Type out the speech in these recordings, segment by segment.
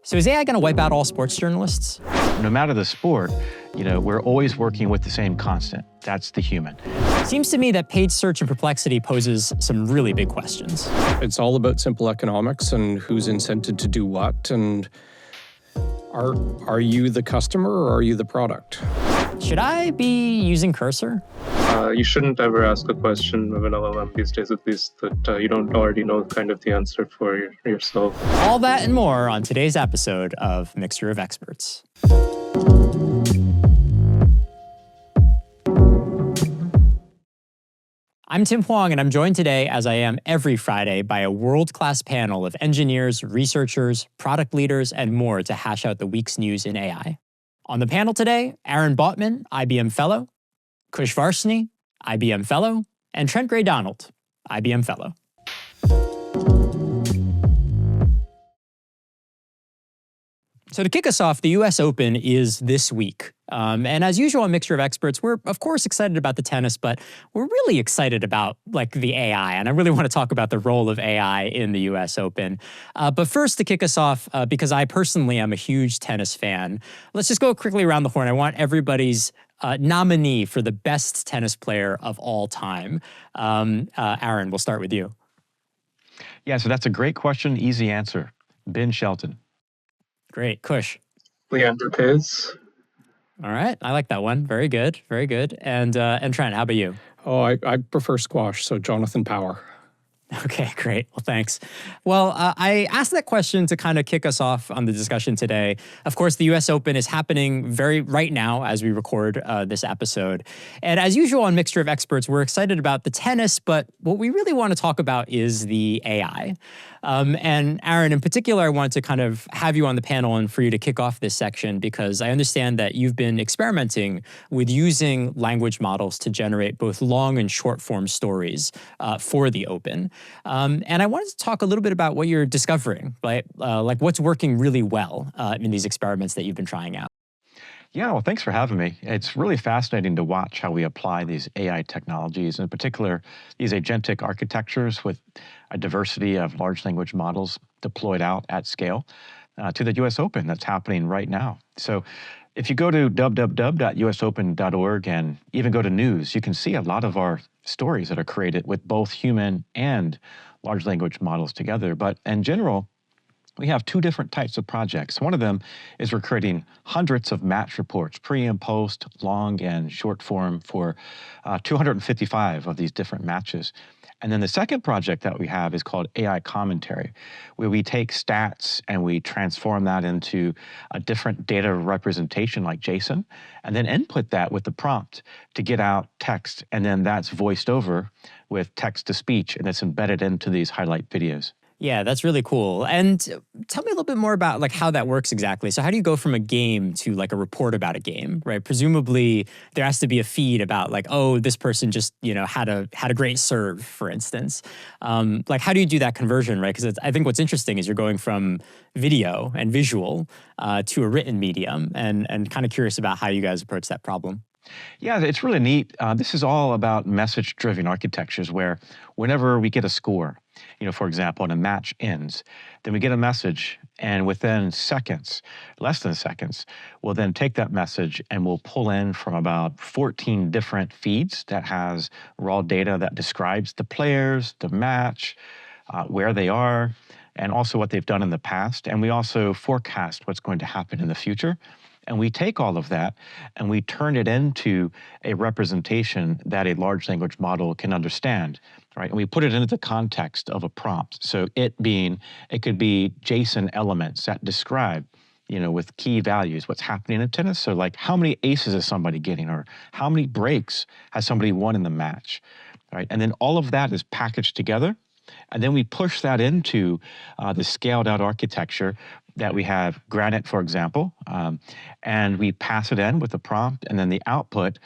So is AI going to wipe out all sports journalists? No matter the sport, we're always working with the same constant. That's the human. Seems to me that page search and Perplexity poses some really big questions. It's all about simple economics and who's incented to do what, and are you the customer or are you the product? Should I be using Cursor? You shouldn't ever ask a question of an LLM these days, at least that you don't already know kind of the answer for yourself. All that and more on today's episode of Mixture of Experts. I'm Tim Huang, and I'm joined today, as I am every Friday, by a world-class panel of engineers, researchers, product leaders, and more to hash out the week's news in AI. On the panel today, Aaron Bautman, IBM Fellow, Kush Varshney, IBM Fellow, and Trent Gray-Donald, IBM Fellow. So to kick us off, the US Open is this week. And as usual on Mixture of Experts, we're of course excited about the tennis, but we're really excited about the AI. And I really want to talk about the role of AI in the US Open. But first, to kick us off, because I personally am a huge tennis fan, let's just go quickly around the horn. I want everybody's nominee for the best tennis player of all time. Aaron, we'll start with you. Yeah, so that's a great question. Easy answer. Ben Shelton. Great. Kush. Leandro Paes. All right. I like that one. Very good. Very good. And Trent, how about you? Oh, I prefer squash, so Jonathan Power. Okay, great. Well, thanks. Well, I asked that question to kind of kick us off on the discussion today. Of course, the US Open is happening right now as we record this episode. And as usual on Mixture of Experts, we're excited about the tennis, but what we really want to talk about is the AI. And Aaron, in particular, I wanted to kind of have you on the panel and for you to kick off this section because I understand that you've been experimenting with using language models to generate both long and short form stories for the Open. And I wanted to talk a little bit about what you're discovering, right? Like what's working really well in these experiments that you've been trying out. Yeah, well, thanks for having me. It's really fascinating to watch how we apply these AI technologies, in particular, these agentic architectures with a diversity of large language models deployed out at scale to the US Open that's happening right now. So if you go to www.usopen.org and even go to news, you can see a lot of our stories that are created with both human and large language models together. But in general, we have two different types of projects. One of them is we're creating hundreds of match reports, pre and post, long and short form for 255 of these different matches. And then the second project that we have is called AI Commentary, where we take stats and we transform that into a different data representation like JSON, and then input that with the prompt to get out text, and then that's voiced over with text to speech, and it's embedded into these highlight videos. Yeah, that's really cool. And tell me a little bit more about how that works exactly. So how do you go from a game to a report about a game, right? Presumably there has to be a feed about oh, this person just, had a great serve, for instance. How do you do that conversion, right? Because I think what's interesting is you're going from video and visual to a written medium and kind of curious about how you guys approach that problem. Yeah, it's really neat. This is all about message-driven architectures where whenever we get a score, for example, and a match ends, then we get a message, and within seconds, less than seconds, we'll then take that message and we'll pull in from about 14 different feeds that has raw data that describes the players, the match, where they are, and also what they've done in the past. And we also forecast what's going to happen in the future. And we take all of that and we turn it into a representation that a large language model can understand, right? And we put it into the context of a prompt. So it could be JSON elements that describe, with key values, what's happening in tennis. So how many aces is somebody getting, or how many breaks has somebody won in the match, right? And then all of that is packaged together. And then we push that into the scaled out architecture that we have Granite, for example, and we pass it in with the prompt, and then the output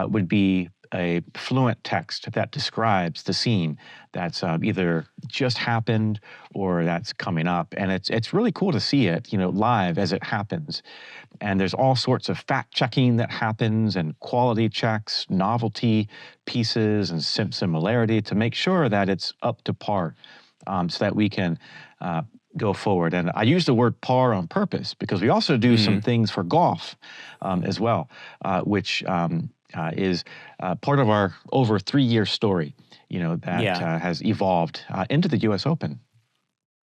would be a fluent text that describes the scene that's either just happened or that's coming up. And it's really cool to see it, live as it happens. And there's all sorts of fact checking that happens and quality checks, novelty pieces and similarity to make sure that it's up to par, so that we can go forward. And I use the word par on purpose because we also do some things for golf as well, which is part of our over 3-year story, that has evolved into the U.S. Open.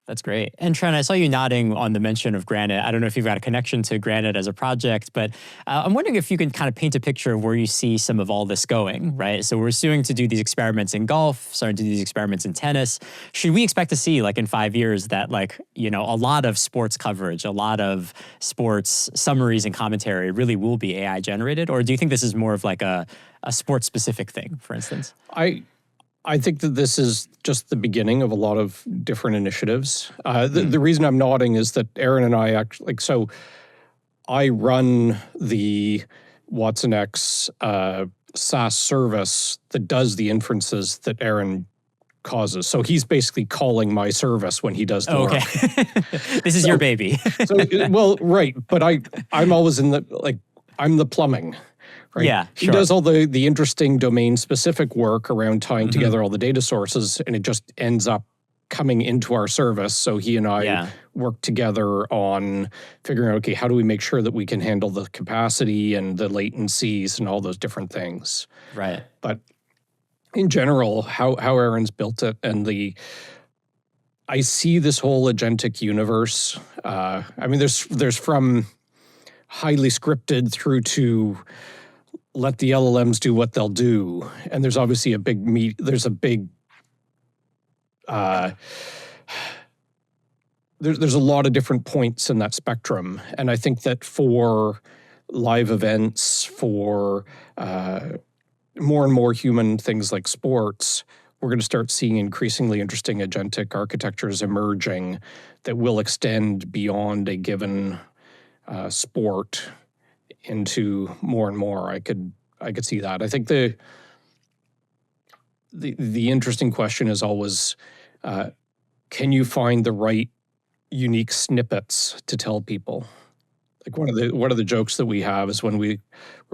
That's great. And Trent, I saw you nodding on the mention of Granite. I don't know if you've got a connection to Granite as a project, but I'm wondering if you can kind of paint a picture of where you see some of all this going, right? So we're starting to do these experiments in golf, starting to do these experiments in tennis. Should we expect to see, like in 5 years, that a lot of sports coverage, a lot of sports summaries and commentary really will be AI generated? Or do you think this is more of like a sports specific thing, for instance? I think that this is just the beginning of a lot of different initiatives. The reason I'm nodding is that Aaron and I actually, so I run the Watson X SaaS service that does the inferences that Aaron causes. So he's basically calling my service when he does the work. This is your baby. Well, right. But I'm always I'm the plumbing. Right? Yeah, He does all the interesting domain-specific work around tying together all the data sources, and it just ends up coming into our service. So he and I work together on figuring out, okay, how do we make sure that we can handle the capacity and the latencies and all those different things. Right. But in general, how Aaron's built it and I see this whole agentic universe. There's from highly scripted through to let the LLMs do what they'll do. And there's obviously there's a lot of different points in that spectrum. And I think that for live events, for more and more human things like sports, we're going to start seeing increasingly interesting agentic architectures emerging that will extend beyond a given sport into more and more. I could see that. I think the interesting question is always, can you find the right unique snippets to tell people? Like one of the jokes that we have is when we're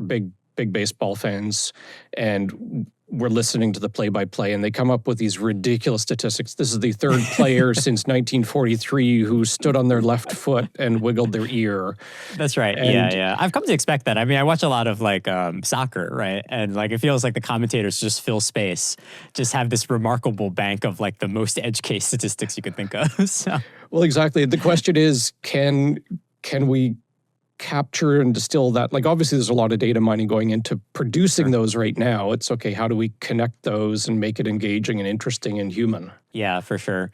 big baseball fans and we're listening to the play-by-play and they come up with these ridiculous statistics. This is the third player since 1943 who stood on their left foot and wiggled their ear. That's right. Yeah. I've come to expect that. I mean, I watch a lot of soccer, right? And it feels like the commentators just fill space, just have this remarkable bank of the most edge case statistics you could think of. So. Well, exactly. The question is, can we capture and distill that? Obviously there's a lot of data mining going into producing those right now. It's okay, how do we connect those and make it engaging and interesting and human? Yeah, for sure.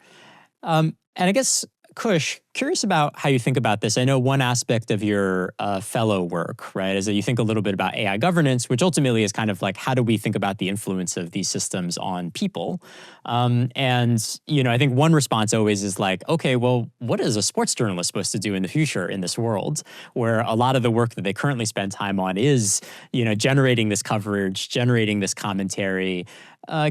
And I guess, Kush, curious about how you think about this. I know one aspect of your fellow work, right, is that you think a little bit about AI governance, which ultimately is kind of how do we think about the influence of these systems on people? And, I think one response always is okay, well, what is a sports journalist supposed to do in the future in this world where a lot of the work that they currently spend time on is, generating this coverage, generating this commentary.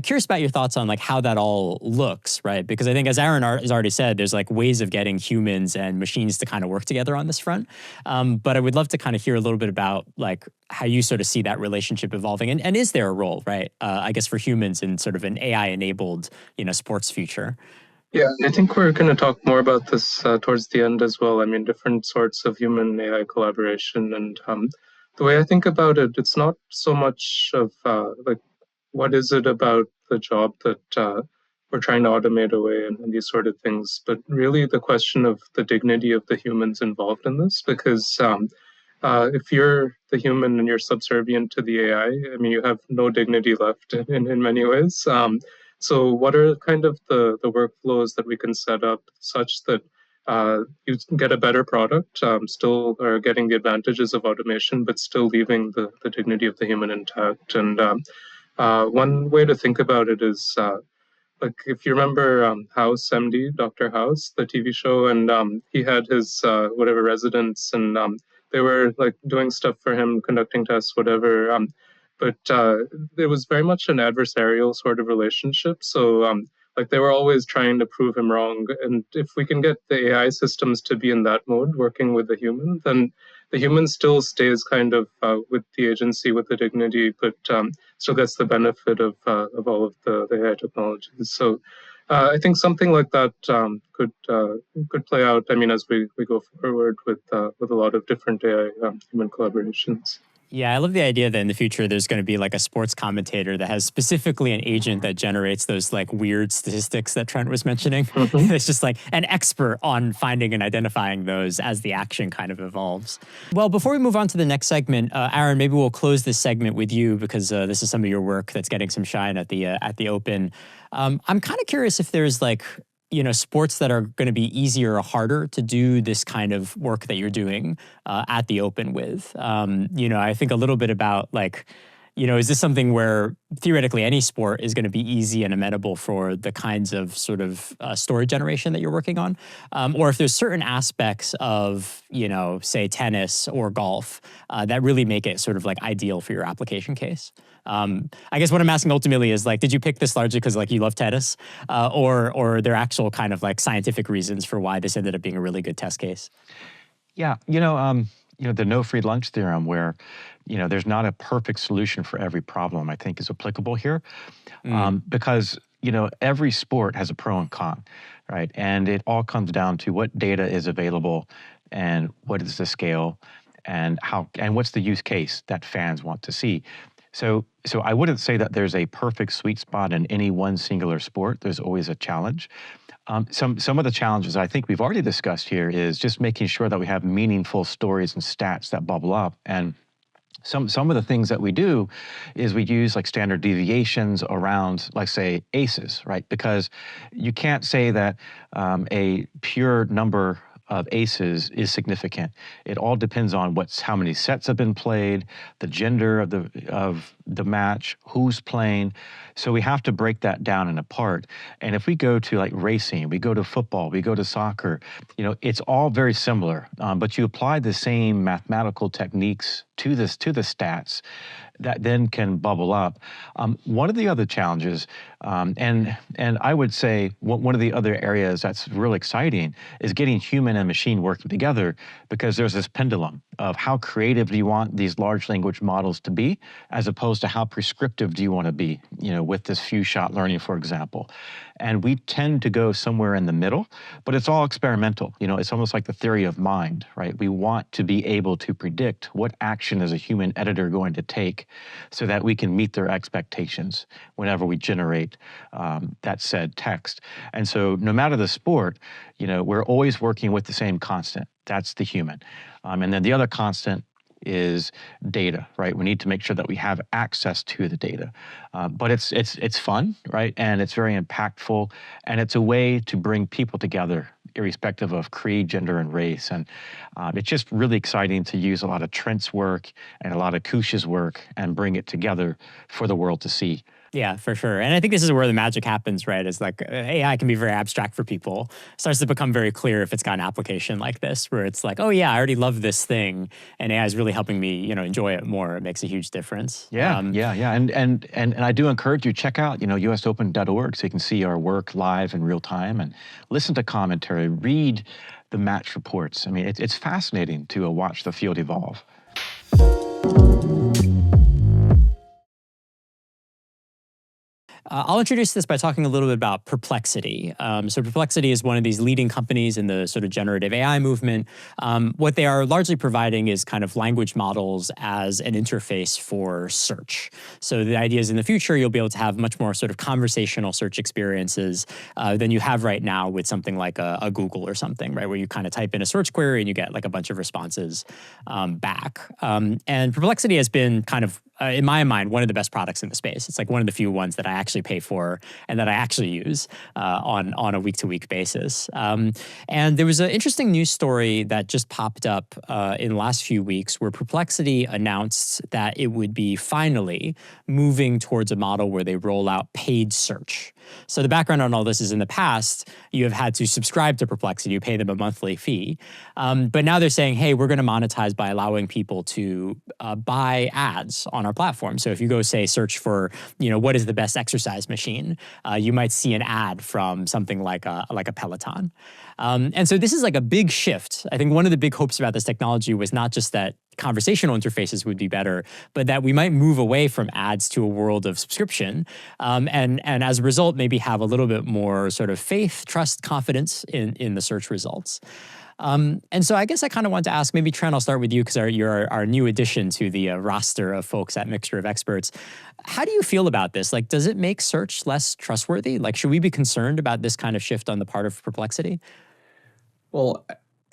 Curious about your thoughts on how that all looks, right? Because I think, as Aaron has already said, there's ways of getting humans and machines to kind of work together on this front. But I would love to kind of hear a little bit about how you sort of see that relationship evolving, and is there a role, right? I guess for humans in sort of an AI-enabled, sports future. Yeah, I think we're going to talk more about this towards the end as well. I mean, different sorts of human AI collaboration, and the way I think about it, it's not so much of what is it about the job that we're trying to automate away and these sort of things, but really the question of the dignity of the humans involved in this, because if you're the human and you're subservient to the AI, I mean, you have no dignity left in many ways. So what are kind of the workflows that we can set up such that you can get a better product, still are getting the advantages of automation, but still leaving the dignity of the human intact? And one way to think about it is, if you remember House MD, Dr. House, the TV show, and he had his whatever residents, and they were doing stuff for him, conducting tests, whatever. But it was very much an adversarial sort of relationship. So they were always trying to prove him wrong. And if we can get the AI systems to be in that mode, working with the human, then the human still stays kind of with the agency, with the dignity, but still gets the benefit of all of the AI technologies. So I think something like that could play out. I mean, as we go forward with a lot of different AI human collaborations. Yeah, I love the idea that in the future there's going to be like a sports commentator that has specifically an agent that generates those like weird statistics that Trent was mentioning. Mhm. It's just like an expert on finding and identifying those as the action kind of evolves. Well, before we move on to the next segment, Aaron, maybe we'll close this segment with you because this is some of your work that's getting some shine at the Open. I'm kind of curious if there's like sports that are going to be easier or harder to do this kind of work that you're doing at the Open with. I think a little bit about like, is this something where theoretically any sport is going to be easy and amenable for the kinds of sort of story generation that you're working on? Or if there's certain aspects of, say tennis or golf that really make it sort of like ideal for your application case? I guess what I'm asking ultimately is like, did you pick this largely because like you love tennis, or are there actual kind of like scientific reasons for why this ended up being a really good test case? Yeah, the no free lunch theorem, where there's not a perfect solution for every problem, I think is applicable here, because every sport has a pro and con, right? And it all comes down to what data is available, and what is the scale, and what's the use case that fans want to see. So I wouldn't say that there's a perfect sweet spot in any one singular sport. There's always a challenge. Some of the challenges I think we've already discussed here is just making sure that we have meaningful stories and stats that bubble up. And some of the things that we do is we use like standard deviations around, like say aces, right? Because you can't say that a pure number of aces is significant. It all depends on how many sets have been played, the gender of the match, who's playing. So we have to break that down and apart. And if we go to like racing, we go to football, we go to soccer, it's all very similar. But you apply the same mathematical techniques to the stats that then can bubble up. One of the other challenges, and I would say one of the other areas that's really exciting is getting human and machine working together, because there's this pendulum of how creative do you want these large language models to be, as opposed to how prescriptive do you want to be, with this few shot learning, for example. And we tend to go somewhere in the middle, but it's all experimental. It's almost like the theory of mind, right? We want to be able to predict what action is a human editor going to take so that we can meet their expectations whenever we generate that said text. And so no matter the sport, we're always working with the same constant. That's the human. And then the other constant is data, right? We need to make sure that we have access to the data. But it's fun, right? And it's very impactful, and it's a way to bring people together, irrespective of creed, gender, and race. And it's just really exciting to use a lot of Trent's work and a lot of Kush's work and bring it together for the world to see. Yeah, for sure. And I think this is where the magic happens, right? Is like AI can be very abstract for people. It starts to become very clear if it's got an application like this, where it's like, oh yeah, I already love this thing, and AI is really helping me, enjoy it more. It makes a huge difference. Yeah, yeah. And I do encourage you, check out, usopen.org, so you can see our work live in real time and listen to commentary, read the match reports. I mean, it's fascinating to watch the field evolve. I'll introduce this by talking a little bit about Perplexity. So Perplexity is one of these leading companies in the sort of generative AI movement. What they are largely providing is kind of language models as an interface for search. So the idea is in the future, you'll be able to have much more sort of conversational search experiences than you have right now with something like a Google or something, right? Where you kind of type in a search query and you get like a bunch of responses back. And Perplexity has been kind of, in my mind, one of the best products in the space. It's like one of the few ones that I actually pay for and that I actually use on a week-to-week basis. And there was an interesting news story that just popped up in the last few weeks where Perplexity announced that it would be finally moving towards a model where they roll out paid search. So the background on all this is in the past, you have had to subscribe to Perplexity, you pay them a monthly fee. But now they're saying, hey, we're going to monetize by allowing people to buy ads on our platform. So if you go, say, search for, what is the best exercise machine, you might see an ad from something like a Peloton. And so this is like a big shift. I think one of the big hopes about this technology was not just that conversational interfaces would be better, but that we might move away from ads to a world of subscription, and as a result, maybe have a little bit more sort of faith, trust, confidence in the search results. And so I guess I kind of want to ask, maybe Trent, I'll start with you because you're our new addition to the roster of folks at Mixture of Experts. How do you feel about this? Like, does it make search less trustworthy? Like, should we be concerned about this kind of shift on the part of Perplexity? Well,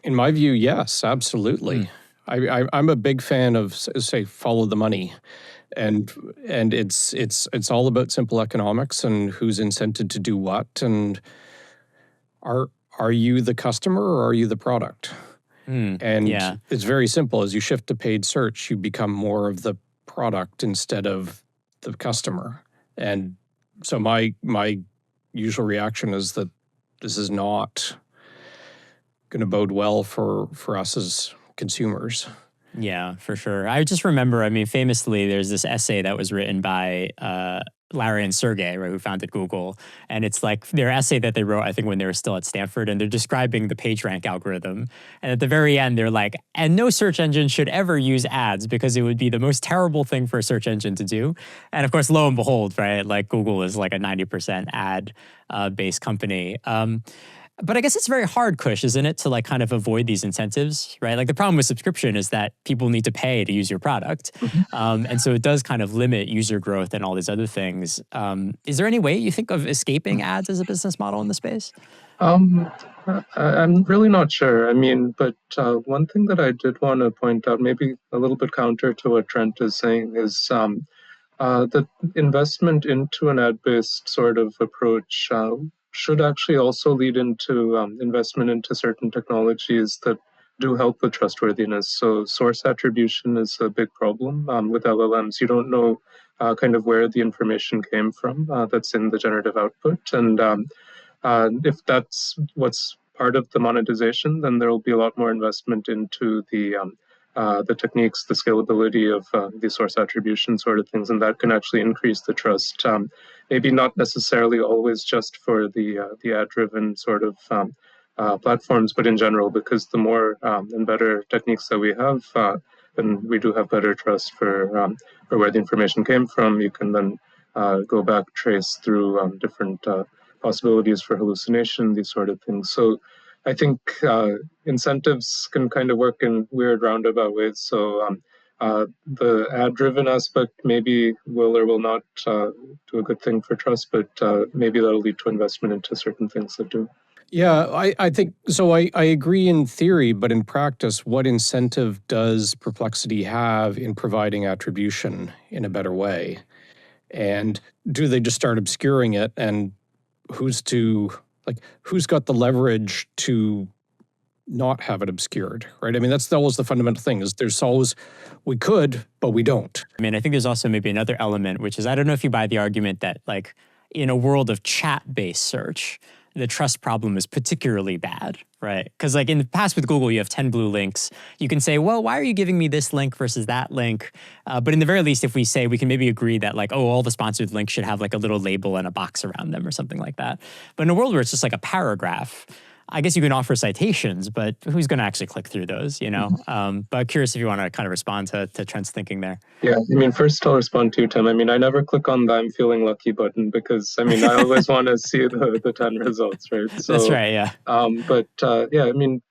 in my view, yes, absolutely. I'm a big fan of, say, follow the money. And it's all about simple economics and who's incented to do what, and are you the customer or are you the product? And it's very simple. As you shift to paid search, you become more of the product instead of the customer. And so my usual reaction is that this is not going to bode well for us as consumers. Yeah, for sure. I just remember, I mean, famously, there's this essay that was written by Larry and Sergey, right, who founded Google. And it's like their essay that they wrote, I think, when they were still at Stanford, and they're describing the PageRank algorithm. And at the very end, they're like, and no search engine should ever use ads because it would be the most terrible thing for a search engine to do. And of course, lo and behold, right, like Google is like a 90% ad based company. But I guess it's very hard, Kush, isn't it, to like kind of avoid these incentives, right? Like the problem with subscription is that people need to pay to use your product. And so it does kind of limit user growth and all these other things. Is there any way you think of escaping ads as a business model in the space? I'm really not sure. I mean, but one thing that I did want to point out, maybe a little bit counter to what Trent is saying, is that investment into an ad-based sort of approach should actually also lead into investment into certain technologies that do help with trustworthiness. So source attribution is a big problem with LLMs. You don't know kind of where the information came from that's in the generative output. And if that's what's part of the monetization, then there will be a lot more investment into the techniques, the scalability of the source attribution sort of things, and that can actually increase the trust. Maybe not necessarily always just for the ad-driven sort of platforms, but in general, because the more and better techniques that we have, then we do have better trust for where the information came from. You can then go back, trace through different possibilities for hallucination, these sort of things. So I think incentives can kind of work in weird roundabout ways. So the ad-driven aspect maybe will or will not do a good thing for trust, but maybe that'll lead to investment into certain things that do. Yeah, I think so. I agree in theory, but in practice, what incentive does Perplexity have in providing attribution in a better way? And do they just start obscuring it? And who's got the leverage to not have it obscured, right? I mean, that's always the fundamental thing, is there's always, we could, but we don't. I mean, I think there's also maybe another element, which is, I don't know if you buy the argument that like in a world of chat-based search, the trust problem is particularly bad, right? Because like in the past with Google, you have 10 blue links. You can say, well, why are you giving me this link versus that link? But in the very least, if we say, we can maybe agree that like, oh, all the sponsored links should have like a little label and a box around them or something like that. But in a world where it's just like a paragraph, I guess you can offer citations, but who's going to actually click through those, you know? But curious if you want to kind of respond to Trent's thinking there. Yeah, I mean, first I'll respond to you, Tim. I mean, I never click on the I'm feeling lucky button because, I mean, I always want to see the 10 results, right? So, that's right, yeah. Yeah, I mean,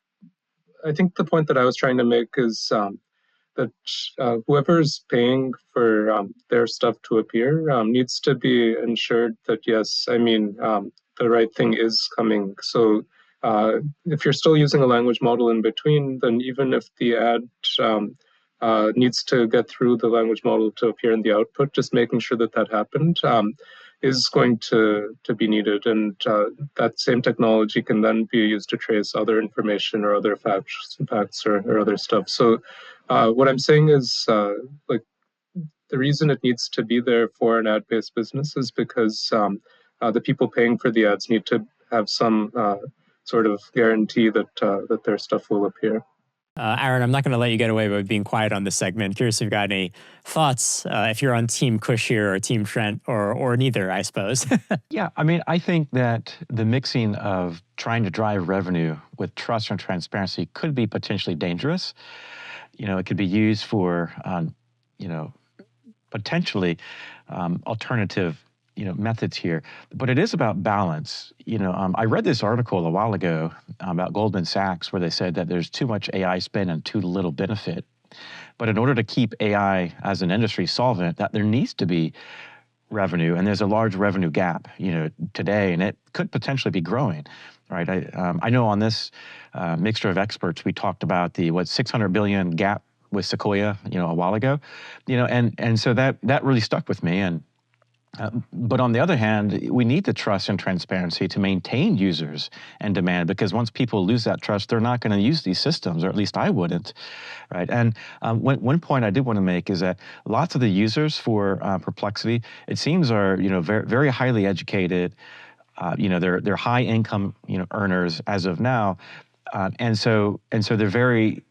I think the point that I was trying to make is that whoever's paying for their stuff to appear needs to be ensured that, yes, I mean, the right thing is coming. So if you're still using a language model in between, then even if the ad needs to get through the language model to appear in the output, just making sure that that happened is going to be needed. And that same technology can then be used to trace other information or other facts or other stuff. So what I'm saying is like the reason it needs to be there for an ad-based business is because the people paying for the ads need to have some sort of guarantee that their stuff will appear. Aaron, I'm not going to let you get away with being quiet on this segment. Curious if you've got any thoughts, if you're on Team Kush here or Team Trent or neither, I suppose. Yeah, I mean, I think that the mixing of trying to drive revenue with trust and transparency could be potentially dangerous. it could be used for, potentially alternative, methods here. But it is about balance. I read this article a while ago about Goldman Sachs where they said that there's too much AI spend and too little benefit. But in order to keep AI as an industry solvent, that there needs to be revenue, and there's a large revenue gap, today, and it could potentially be growing, right? I know on this mixture of experts, we talked about the 600 billion gap with Sequoia, a while ago, and so that really stuck with me. And but on the other hand, we need the trust and transparency to maintain users and demand, because once people lose that trust, they're not going to use these systems, or at least I wouldn't, right? And one point I did want to make is that lots of the users for Perplexity, it seems, are very, very highly educated. They're high income earners as of now, and so they're very.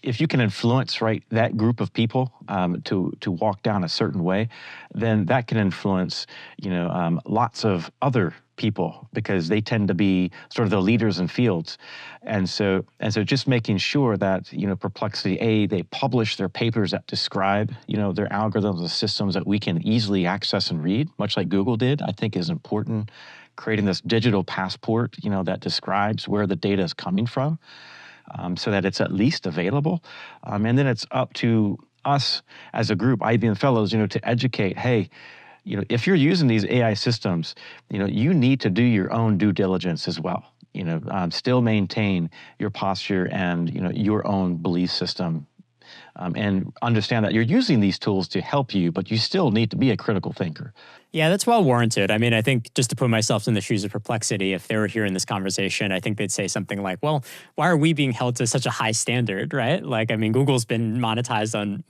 If you can influence, right, that group of people to walk down a certain way, then that can influence, lots of other people, because they tend to be sort of the leaders in fields. And so just making sure that, Perplexity, they publish their papers that describe, their algorithms and systems that we can easily access and read, much like Google did, I think is important. Creating this digital passport, that describes where the data is coming from. So that it's at least available. And then it's up to us as a group, IBM Fellows, to educate, hey, if you're using these AI systems, you need to do your own due diligence as well. Still maintain your posture and, your own belief system. And understand that you're using these tools to help you, but you still need to be a critical thinker. Yeah, that's well warranted. I mean, I think just to put myself in the shoes of Perplexity, if they were here in this conversation, I think they'd say something like, well, why are we being held to such a high standard, right? Like, I mean, Google's been monetized on,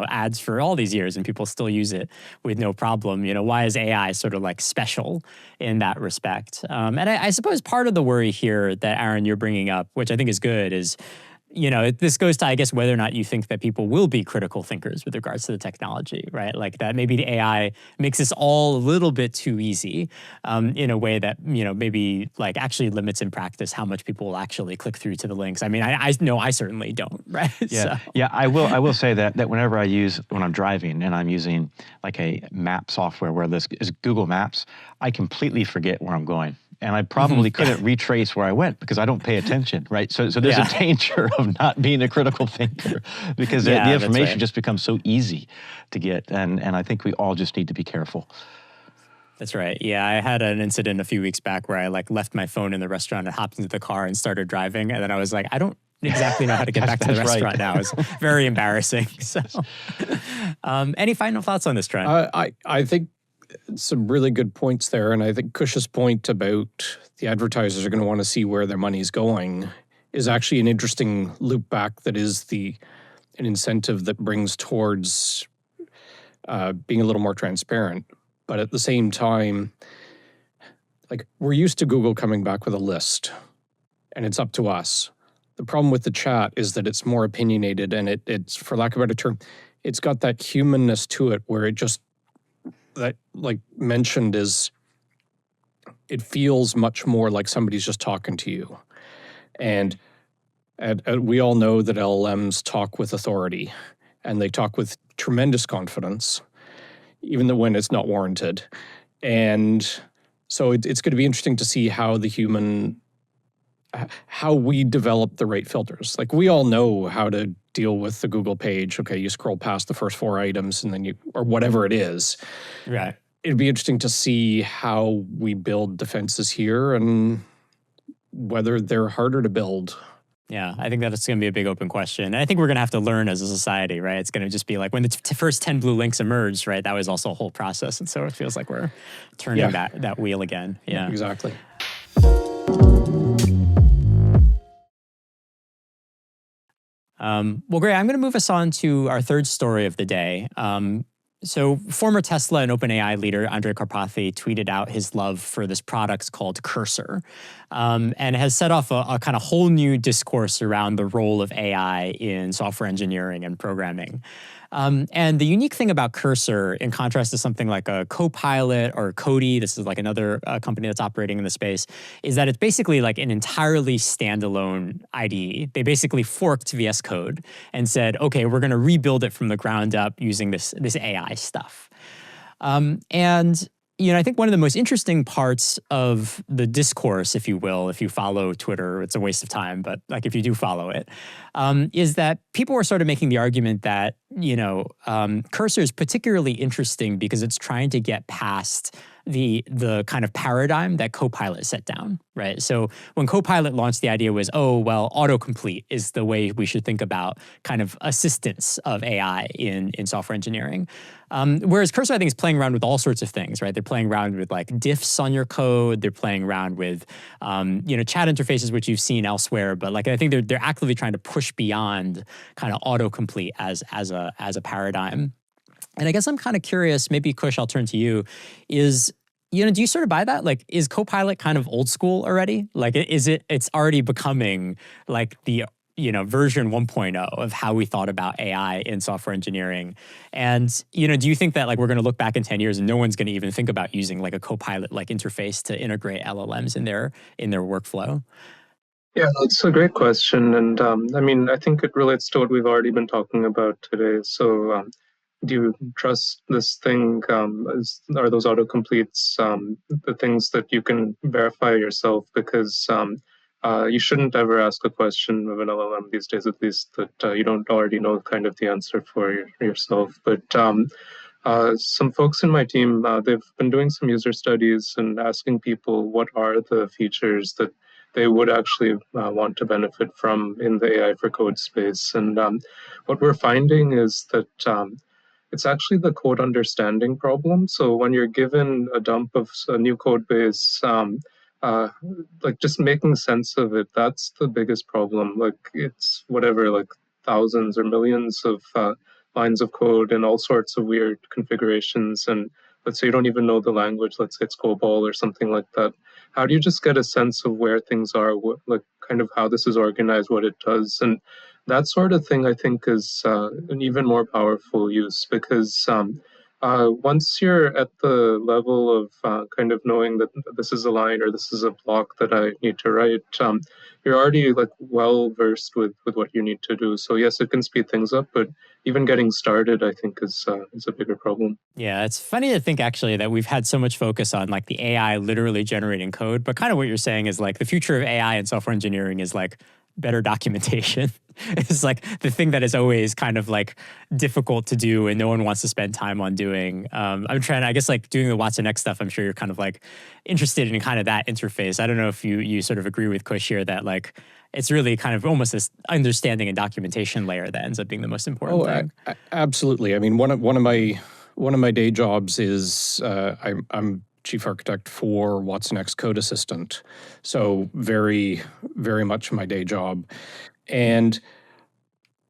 ads for all these years and people still use it with no problem. Why is AI sort of like special in that respect? And I suppose part of the worry here that, Aaron, you're bringing up, which I think is good, is this goes to, I guess, whether or not you think that people will be critical thinkers with regards to the technology, right? Like that maybe the AI makes this all a little bit too easy in a way that, maybe like actually limits in practice how much people will actually click through to the links. I mean, I know I certainly don't, right? Yeah, yeah. I will say that whenever when I'm driving and I'm using like a map software where this is Google Maps, I completely forget where I'm going. And I probably couldn't retrace where I went because I don't pay attention, right? So there's a danger of not being a critical thinker because the information just becomes so easy to get. And I think we all just need to be careful. That's right. Yeah, I had an incident a few weeks back where I left my phone in the restaurant and hopped into the car and started driving. And then I was like, I don't exactly know how to get back to the restaurant now. It's very embarrassing. So any final thoughts on this trend? I think some really good points there. And I think Kush's point about the advertisers are going to want to see where their money's going is actually an interesting loop back that is an incentive that brings towards being a little more transparent. But at the same time, like we're used to Google coming back with a list and it's up to us. The problem with the chat is that it's more opinionated and it's, for lack of a better term, it's got that humanness to it where it just, that like mentioned is, it feels much more like somebody's just talking to you. And we all know that LLMs talk with authority and they talk with tremendous confidence, even though when it's not warranted. And so it's going to be interesting to see how how we develop the right filters. Like we all know how to deal with the Google page. Okay, you scroll past the first 4 items and then or whatever it is. Right. It'd be interesting to see how we build defenses here and whether they're harder to build. Yeah, I think that's going to be a big open question. And I think we're going to have to learn as a society, right? It's going to just be like when the first 10 blue links emerged, right? That was also a whole process. And so it feels like we're turning that wheel again. Yeah, exactly. Well, great. I'm going to move us on to our third story of the day. So former Tesla and OpenAI leader Andrej Karpathy tweeted out his love for this product called Cursor, and has set off a kind of whole new discourse around the role of AI in software engineering and programming. And the unique thing about Cursor, in contrast to something like a Copilot or Cody, this is like another company that's operating in the space, is that it's basically like an entirely standalone IDE. They basically forked VS Code and said, okay, we're going to rebuild it from the ground up using this AI stuff. And I think one of the most interesting parts of the discourse, if you will, if you follow Twitter, it's a waste of time, but like if you do follow it, is that people were sort of making the argument that, Cursor is particularly interesting because it's trying to get past the kind of paradigm that Copilot set down, right? So when Copilot launched, the idea was, autocomplete is the way we should think about kind of assistance of AI in software engineering. Whereas Cursor, I think, is playing around with all sorts of things, right? They're playing around with like diffs on your code. They're playing around with, chat interfaces, which you've seen elsewhere. But like, I think they're actively trying to push beyond kind of autocomplete as a paradigm. And I guess I'm kind of curious, maybe Kush, I'll turn to you, is, do you sort of buy that? Like, is Copilot kind of old school already? Like, it's already becoming like the, version 1.0 of how we thought about AI in software engineering. And, do you think that like we're going to look back in 10 years and no one's going to even think about using like a Copilot like interface to integrate LLMs in their workflow? Yeah, that's a great question. And I think it relates to what we've already been talking about today. So do you trust this thing? Are those autocompletes the things that you can verify yourself? Because you shouldn't ever ask a question of an LLM these days, at least, that you don't already know kind of the answer for yourself. But some folks in my team, they've been doing some user studies and asking people what are the features that they would actually want to benefit from in the AI for code space. And what we're finding is that it's actually the code understanding problem. So when you're given a dump of a new code base, like just making sense of it, that's the biggest problem. Like it's whatever, like thousands or millions of lines of code and all sorts of weird configurations. And let's say you don't even know the language, let's say it's COBOL or something like that. How do you just get a sense of where things are, like kind of how this is organized, what it does? And that sort of thing, I think, is an even more powerful use because once you're at the level of kind of knowing that this is a line or this is a block that I need to write, you're already like well versed with what you need to do. So yes, it can speed things up, but even getting started, I think, is a bigger problem. Yeah, it's funny to think actually that we've had so much focus on like the AI literally generating code, but kind of what you're saying is like the future of AI and software engineering is like better documentation. It's like the thing that is always kind of like difficult to do and no one wants to spend time on doing. I'm trying, I guess, like doing the watsonx stuff, I'm sure you're kind of like interested in kind of that interface. I don't know if you sort of agree with Kush here that like it's really kind of almost this understanding and documentation layer that ends up being the most important thing. Absolutely. I mean, one of my day jobs is I'm chief architect for watsonx Code Assistant. So very, very much my day job. And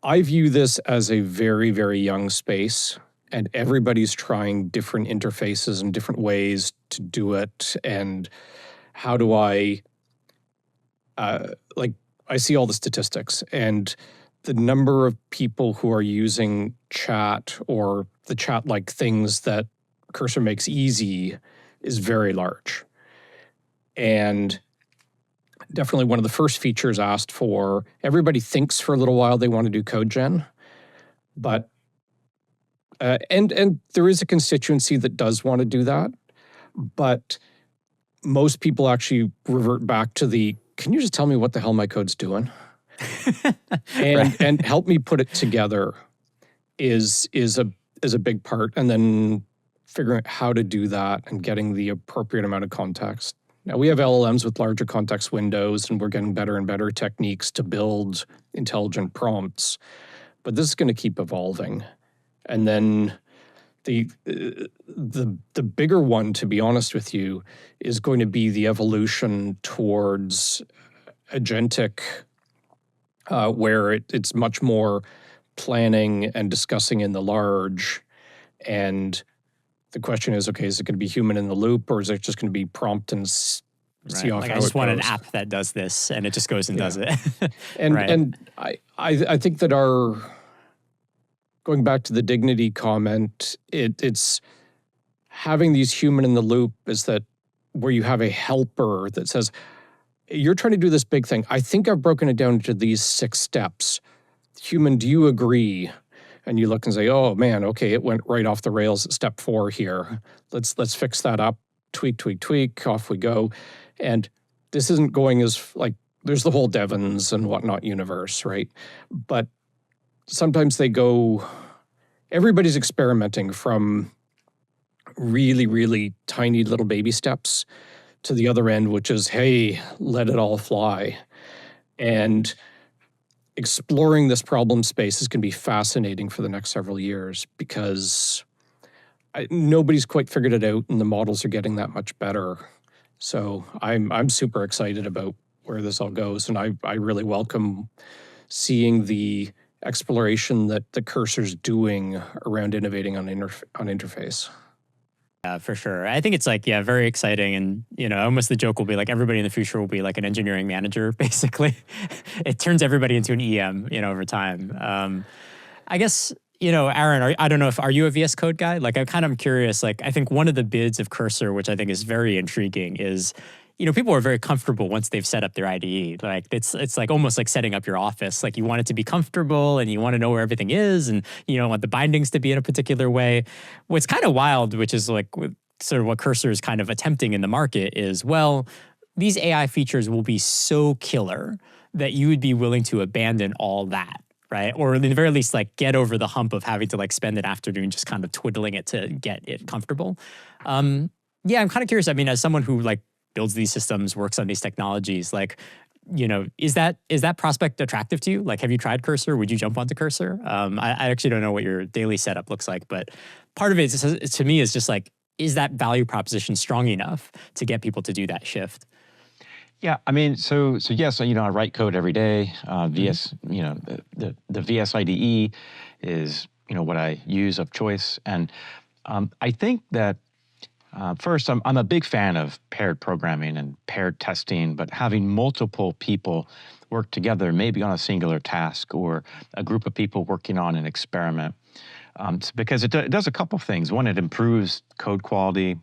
I view this as a very, very young space, and everybody's trying different interfaces and different ways to do it. And how do I see all the statistics and the number of people who are using chat or the chat-like things that Cursor makes easy is very large. And definitely one of the first features asked for, everybody thinks for a little while they want to do code gen, but, and there is a constituency that does want to do that, but most people actually revert back to can you just tell me what the hell my code's doing? and help me put it together is a big part. And then figuring out how to do that and getting the appropriate amount of context. Now, we have LLMs with larger context windows, and we're getting better and better techniques to build intelligent prompts. But this is going to keep evolving. And then the bigger one, to be honest with you, is going to be the evolution towards agentic, where it's much more planning and discussing in the large. And the question is, okay, is it going to be human in the loop, or is it just going to be prompt and see off like how I just it want goes? an app that does this, and it just goes and does it. And Right. and I think that going back to the dignity comment, it's having these human in the loop is that where you have a helper that says, you're trying to do this big thing. I think I've broken it down into these 6 steps. Human, do you agree? And you look and say, oh man, okay, it went right off the rails at step 4 here. Let's fix that up. Tweak, tweak, tweak, off we go. And this isn't going as like, there's the whole Devons and whatnot universe, right? But sometimes they go, everybody's experimenting from really, really tiny little baby steps to the other end, which is, hey, let it all fly. And exploring this problem space is going to be fascinating for the next several years because nobody's quite figured it out and the models are getting that much better. So I'm super excited about where this all goes. And I really welcome seeing the exploration that the Cursor's doing around innovating on interface. Yeah, for sure. I think it's like, yeah, very exciting. And, almost the joke will be like everybody in the future will be like an engineering manager, basically. It turns everybody into an EM, over time. I guess, Aaron, I don't know are you a VS Code guy? Like, I'm curious, like, I think one of the bids of Cursor, which I think is very intriguing, is, people are very comfortable once they've set up their IDE. Like, it's like almost like setting up your office. Like, you want it to be comfortable and you want to know where everything is and you don't want the bindings to be in a particular way. What's kind of wild, which is like sort of what Cursor is kind of attempting in the market is, well, these AI features will be so killer that you would be willing to abandon all that. Right? Or at the very least, like get over the hump of having to like spend an afternoon just kind of twiddling it to get it comfortable. Yeah, I'm kind of curious. I mean, as someone who like builds these systems, works on these technologies, like, is that prospect attractive to you? Like, have you tried Cursor? Would you jump onto Cursor? I actually don't know what your daily setup looks like, but part of it is, to me is just like, is that value proposition strong enough to get people to do that shift? Yeah, I mean, so yes, I write code every day. VS, the VS IDE is what I use of choice, and I think that first, I'm a big fan of paired programming and paired testing, but having multiple people work together, maybe on a singular task or a group of people working on an experiment, because it does a couple things. One, it improves code quality,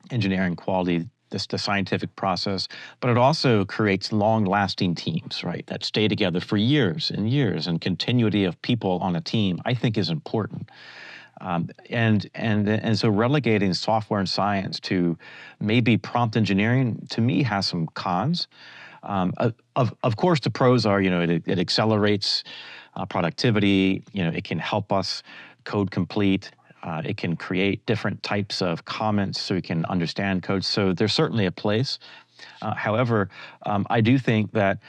engineering quality, the scientific process, but it also creates long-lasting teams, right, that stay together for years and years, and continuity of people on a team, I think, is important. And so relegating software and science to maybe prompt engineering, to me, has some cons. Of course, the pros are, it accelerates productivity, it can help us code complete. It can create different types of comments so we can understand code. So there's certainly a place. However, I do think that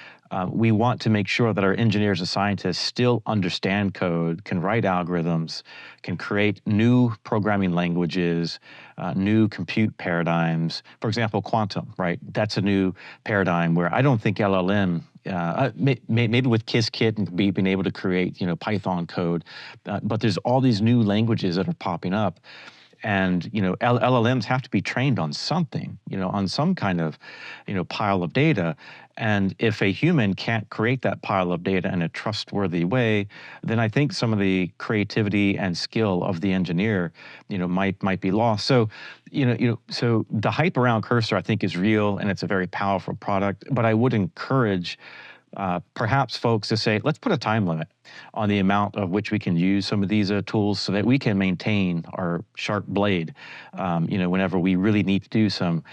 we want to make sure that our engineers and scientists still understand code, can write algorithms, can create new programming languages, new compute paradigms. For example, quantum, right? That's a new paradigm where I don't think LLM, maybe with Qiskit and being able to create, Python code, but there's all these new languages that are popping up. And, LLMs have to be trained on something, on some kind of, pile of data. And if a human can't create that pile of data in a trustworthy way, then I think some of the creativity and skill of the engineer, might be lost. So, so the hype around Cursor, I think, is real, and it's a very powerful product. But I would encourage perhaps folks to say, let's put a time limit on the amount of which we can use some of these tools so that we can maintain our sharp blade, whenever we really need to do some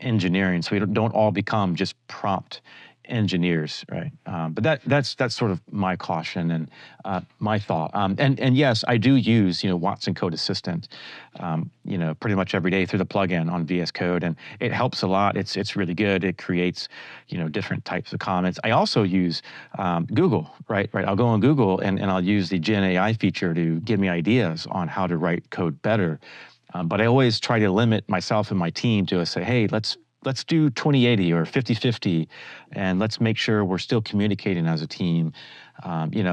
engineering, so we don't all become just prompt engineers, right? But that's sort of my caution and my thought. And yes, I do use Watson Code Assistant, pretty much every day through the plugin on VS Code, and it helps a lot. It's really good. It creates different types of comments. I also use Google, right? I'll go on Google and I'll use the Gen AI feature to give me ideas on how to write code better. But I always try to limit myself and my team to say, hey, let's do 20/80 or 50/50, and let's make sure we're still communicating as a team.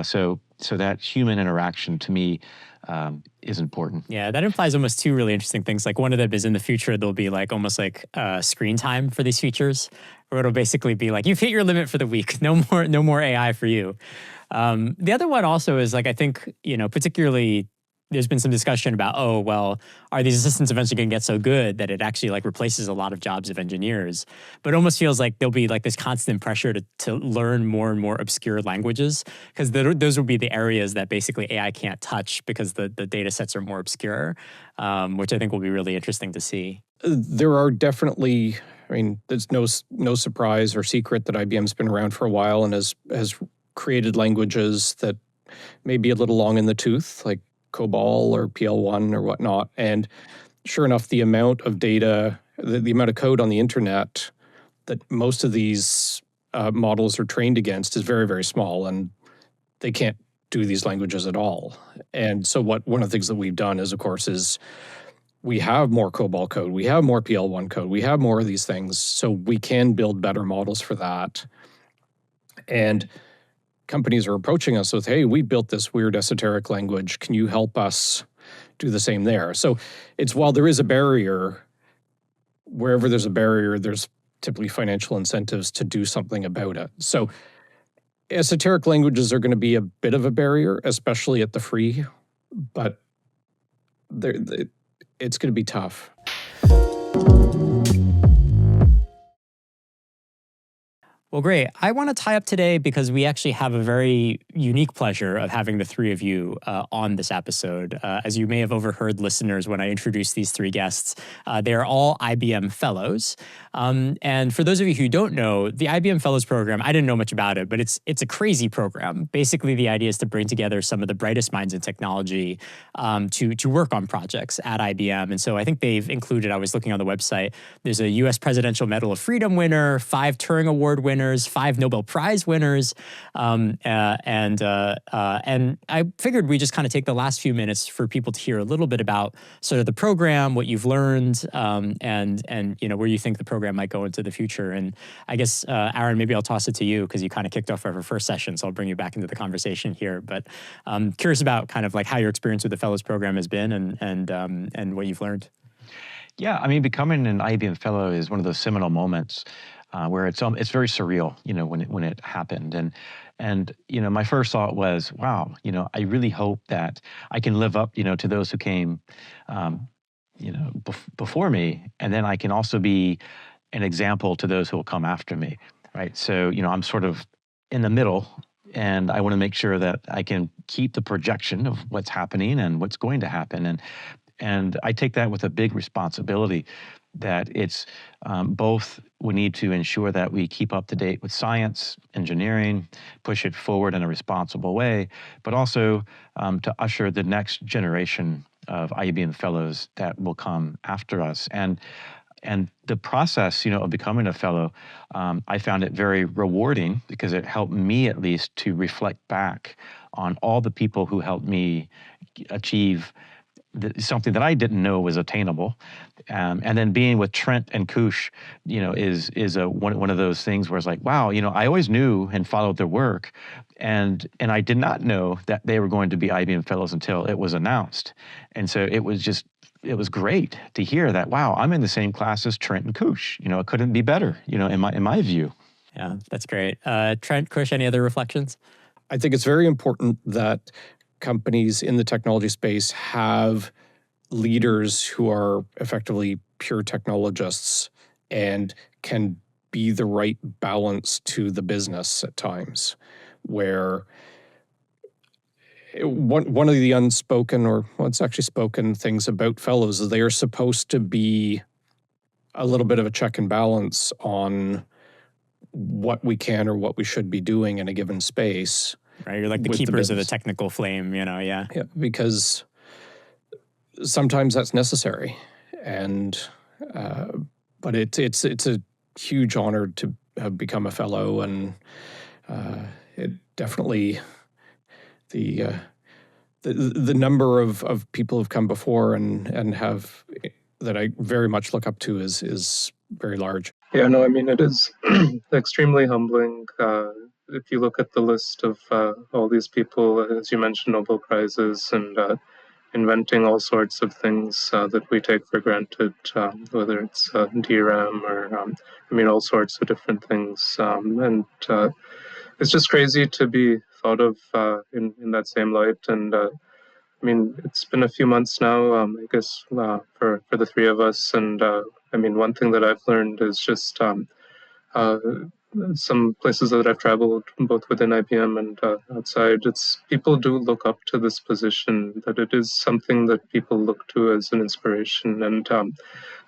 So that human interaction, to me, is important. Yeah, that implies almost two really interesting things. Like, one of them is in the future, there'll be like almost like screen time for these features, where it'll basically be like, you've hit your limit for the week. No more AI for you. The other one also is like, I think, particularly there's been some discussion about, oh, well, are these assistants eventually going to get so good that it actually like replaces a lot of jobs of engineers? But it almost feels like there'll be like this constant pressure to learn more and more obscure languages, because those will be the areas that basically AI can't touch because the data sets are more obscure, which I think will be really interesting to see. There are definitely, I mean, there's no surprise or secret that IBM's been around for a while and has created languages that may be a little long in the tooth, like COBOL or PL1 or whatnot. And sure enough, the amount of data, the amount of code on the internet that most of these models are trained against is very, very small, and they can't do these languages at all. And so one of the things that we've done is, of course, is we have more COBOL code, we have more PL1 code, we have more of these things, so we can build better models for that. And companies are approaching us with, hey, we built this weird esoteric language. Can you help us do the same there? So it's, while there is a barrier, wherever there's a barrier, there's typically financial incentives to do something about it. So esoteric languages are going to be a bit of a barrier, especially at the free, but it's going to be tough. Well, great. I want to tie up today because we actually have a very unique pleasure of having the three of you on this episode. As you may have overheard, listeners, when I introduced these three guests, they are all IBM Fellows. And for those of you who don't know, the IBM Fellows program, I didn't know much about it, but it's a crazy program. Basically, the idea is to bring together some of the brightest minds in technology to work on projects at IBM. And so I think they've included, I was looking on the website, there's a U.S. Presidential Medal of Freedom winner, 5 Turing Award winners, 5 Nobel Prize winners. And I figured we just kind of take the last few minutes for people to hear a little bit about sort of the program, what you've learned, and where you think the program might go into the future. And I guess, Aaron, maybe I'll toss it to you because you kind of kicked off our first session, so I'll bring you back into the conversation here. But I'm curious about kind of like how your experience with the Fellows program has been and what you've learned. Yeah, I mean, becoming an IBM Fellow is one of those seminal moments where it's very surreal, when it happened. And my first thought was, wow, I really hope that I can live up, to those who came, before me, and then I can also be an example to those who will come after me, right? So, I'm sort of in the middle, and I want to make sure that I can keep the projection of what's happening and what's going to happen. And I take that with a big responsibility, that it's both we need to ensure that we keep up to date with science, engineering, push it forward in a responsible way, but also to usher the next generation of IBM Fellows that will come after us. And the process, of becoming a fellow, I found it very rewarding because it helped me at least to reflect back on all the people who helped me achieve something that I didn't know was attainable. And then being with Trent and Kush, is one of those things where it's like, wow, I always knew and followed their work. And I did not know that they were going to be IBM Fellows until it was announced. And so it was great to hear that, wow, I'm in the same class as Trent and Kush. It couldn't be better, in my view. Yeah, that's great. Trent, Kush, any other reflections? I think it's very important that companies in the technology space have leaders who are effectively pure technologists and can be the right balance to the business at times, where one of the unspoken, or what's actually spoken things about fellows, is they are supposed to be a little bit of a check and balance on what we can or what we should be doing in a given space. Right, you're like the keepers of the technical flame, yeah. Yeah, because sometimes that's necessary, and but it's a huge honor to have become a fellow, and it definitely the number of people who've come before and have that I very much look up to is very large. Yeah, no, I mean, it is extremely humbling. If you look at the list of all these people, as you mentioned, Nobel Prizes and inventing all sorts of things that we take for granted, whether it's DRAM or, all sorts of different things. And it's just crazy to be thought of in that same light. And I mean, it's been a few months now, I guess, for the three of us. And I mean, one thing that I've learned is just uh, some places that I've traveled, both within IBM and outside, it's people do look up to this position, that it is something that people look to as an inspiration. And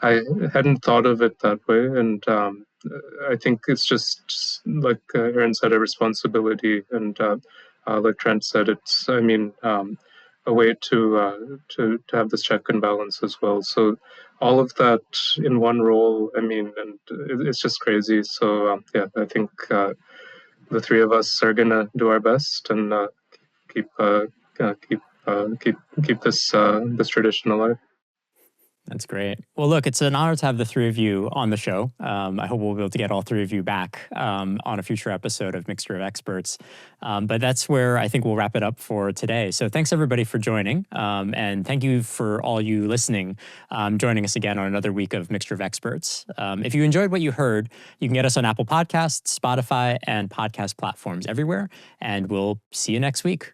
I hadn't thought of it that way. And I think it's just, like Aaron said, a responsibility. And like Trent said, it's, I mean, a way to have this check and balance as well. So all of that in one role, I mean, and it's just crazy. So yeah, I think the three of us are gonna do our best and keep keep this tradition alive. That's great. Well, look, it's an honor to have the three of you on the show. I hope we'll be able to get all three of you back on a future episode of Mixture of Experts. But that's where I think we'll wrap it up for today. So thanks everybody for joining. And thank you for all you listening, joining us again on another week of Mixture of Experts. If you enjoyed what you heard, you can get us on Apple Podcasts, Spotify, and podcast platforms everywhere. And we'll see you next week.